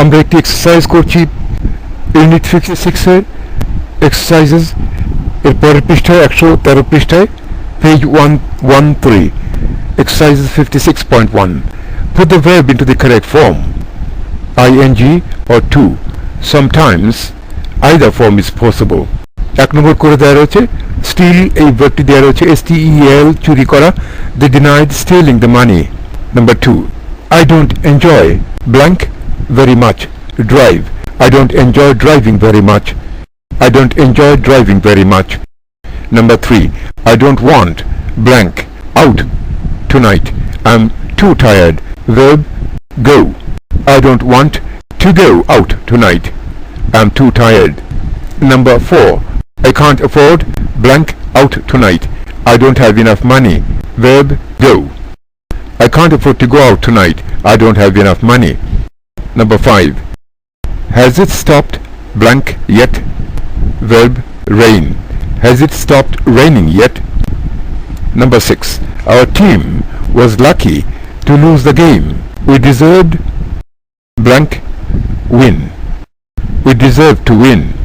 আমরা একটি এক্সারসাইজ করছি ইউনিট 56 এর এক্সারসাইজেস এর পরের পৃষ্ঠায় 113 পৃষ্ঠায় page 113 exercises 56.1 put the verb into the correct form ing or to sometimes either form is possible এক নম্বর করে দেওয়া রয়েছে steal এই ভার্বটি দেওয়া রয়েছে steal চুরি করা they denied stealing the money number 2 I don't enjoy blank very much drive I don't enjoy driving very much I don't enjoy driving very much number 3 I don't want blank out tonight I'm too tired verb go I don't want to go out tonight I'm too tired number 4 I can't afford blank out tonight I don't have enough money verb go I can't afford to go out tonight I don't have enough money number 5 has it stopped blank yet verb rain has it stopped raining yet number 6 our team was lucky to lose the game we deserved blank win we deserve to win